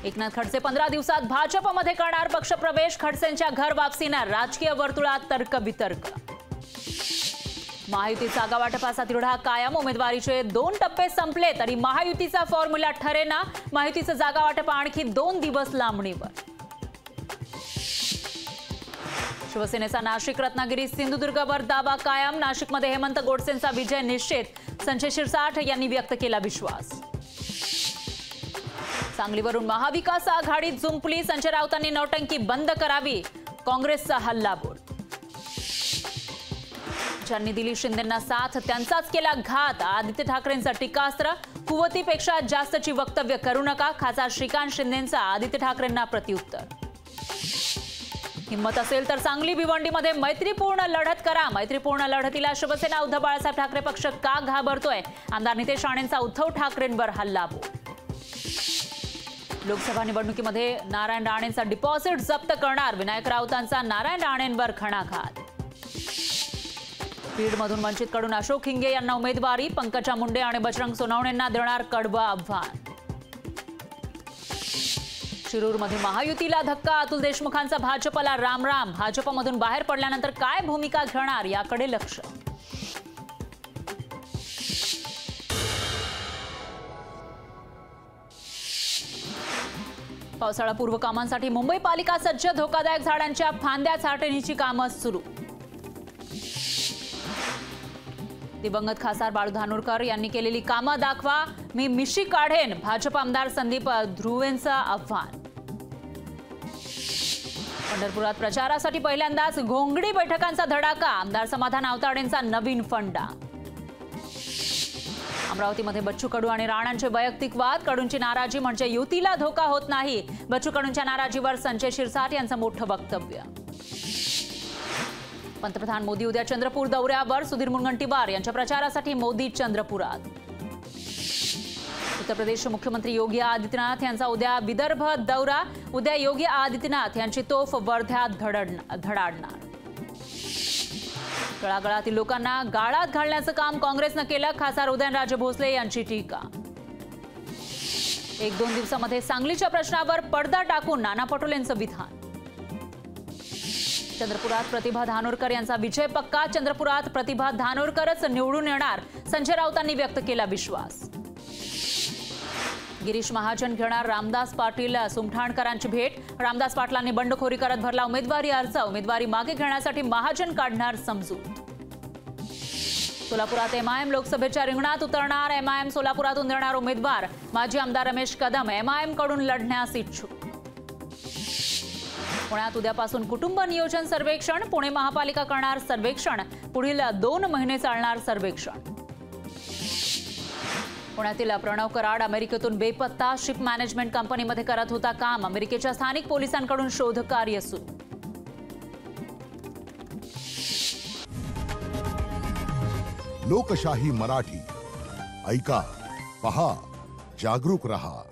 एकनाथ खडसे 15 दिवसात भाजपमध्ये करणार पक्षप्रवेश। खडसेंच्या घर वापसीना राजकीय वर्तुळात तर्कवितर्क। महायुती जागा वाटपाचा तिढा कायम। उमेदवारीचे 2 टप्पे संपले तरी महायुतीचा फॉर्म्युला ठरेना। महायुतीचं जागा वाटप आणखी 2 दिवस लांबणीवर। शिवसेनेचा नाशिक रत्नागिरी सिंधुदुर्गवर दावा कायम। नाशिकमध्ये हेमंत गोडसेंचा विजय निश्चित। संजय शिरसाट यांनी व्यक्त केला विश्वास। सांगलीवरून महाविकास आघाडीत जुंपली। संजय राऊतांनी नौटंकी बंद करावी, काँग्रेसचा हल्लाबोल। ज्यांनी दिली शिंदेंना साथ त्यांचाच केला घात। आदित्य ठाकरेंचा टीकास्त्र। कुवतीपेक्षा जास्तची वक्तव्य करू नका। खासदार श्रीकांत शिंदेंचा आदित्य ठाकरेंना प्रत्युत्तर। हिम्मत असेल तर सांगली भिवंडीमध्ये मैत्रीपूर्ण लढत करा। मैत्रीपूर्ण लढतीला शिवसेना उद्धव बाळासाहेब ठाकरे पक्ष का घाबरतोय? आमदार नितेश राणेंचा उद्धव ठाकरेंवर हल्लाबोल। लोकसभा निवडणुकीमध्ये नारायण राणेंचा डिपॉझिट जप्त करणार। विनायक राऊतांचा नारायण राणेंवर खणाघात। बीडमधून वंचितकडून अशोक हिंगे यांना उमेदवारी। पंकजा मुंडे आणि बजरंग सोनवणेंना देणार कडवं आव्हान। शिरूरमध्ये महायुतीला धक्का। अतुल देशमुखांचा भाजपला रामराम। भाजपमधून बाहेर पडल्यानंतर काय भूमिका घेणार याकडे लक्ष। पावसाळापूर्व कामांसाठी मुंबई पालिका सज्ज। धोकादायक झाडांच्या फांद्या छाटणीची कामं सुरू। दिवंगत खासदार बाळू धानोरकर यांनी केलेली कामं दाखवा, मी मिशी काढेन। भाजप आमदार संदीप ध्रुवेंचं आव्हान। पंढरपुरात प्रचारासाठी पहिल्यांदाच घोंगडी बैठकांचा धडाका। आमदार समाधान आवताडेंचा नवीन फंडा। अमरावतीमध्ये बच्चू कडू आणि राणांचे वैयक्तिक वाद। कडूंची नाराजी म्हणजे युतीला धोका होत नाही। बच्चू कडूंच्या नाराजीवर संजय शिरसाट यांचं मोठं वक्तव्य। पंतप्रधान मोदी उद्या चंद्रपूर दौऱ्यावर। सुधीर मुनगंटीवार यांच्या प्रचारासाठी मोदी चंद्रपुरात। उत्तर प्रदेशचे मुख्यमंत्री योगी आदित्यनाथ यांचा उद्या विदर्भ दौरा। उद्या योगी आदित्यनाथ यांची तोफ वर्ध्यात धडाडणार। तळागाळातील लोकांना गाळात घालण्याचं काम काँग्रेसनं केलं। खासदार उदयनराजे भोसले यांची टीका। 1-2 दिवसामध्ये सांगलीच्या प्रश्नावर पडदा टाकून नाना पटोलेंचं विधान। चंद्रपुरात प्रतिभा धानोरकर यांचा विजय पक्का। चंद्रपुरात प्रतिभा धानोरकरच निवडून येणार। संजय राऊतांनी व्यक्त केला विश्वास। गिरीश महाजन घेणार रामदास पाटील सुमठाणकरांची भेट। रामदास पाटलांनी बंडखोरी करत भरला उमेदवारी अर्ज। उमेदवारी मागे घेण्यासाठी महाजन काढणार समजूत। सोलापुरात एमआयएम लोकसभेच्या रिंगणात उतरणार। एमआयएम सोलापुरातून देणार उमेदवार। माजी आमदार रमेश कदम एमआयएम कडून लढण्यास इच्छुक। पुण्यात उद्यापासून कुटुंब नियोजन सर्वेक्षण। पुणे महापालिका करणार सर्वेक्षण। पुढील 2 महिने चालणार सर्वेक्षण। पुण्यातील प्रणव कराड अमेरिकेतून बेपत्ता। शिप मॅनेजमेंट कंपनीमध्ये करत होता काम। अमेरिकेच्या स्थानिक पोलिसांकडून शोध कार्य सुरू। लोकशाही मराठी ऐका, पहा, जागरूक रहा।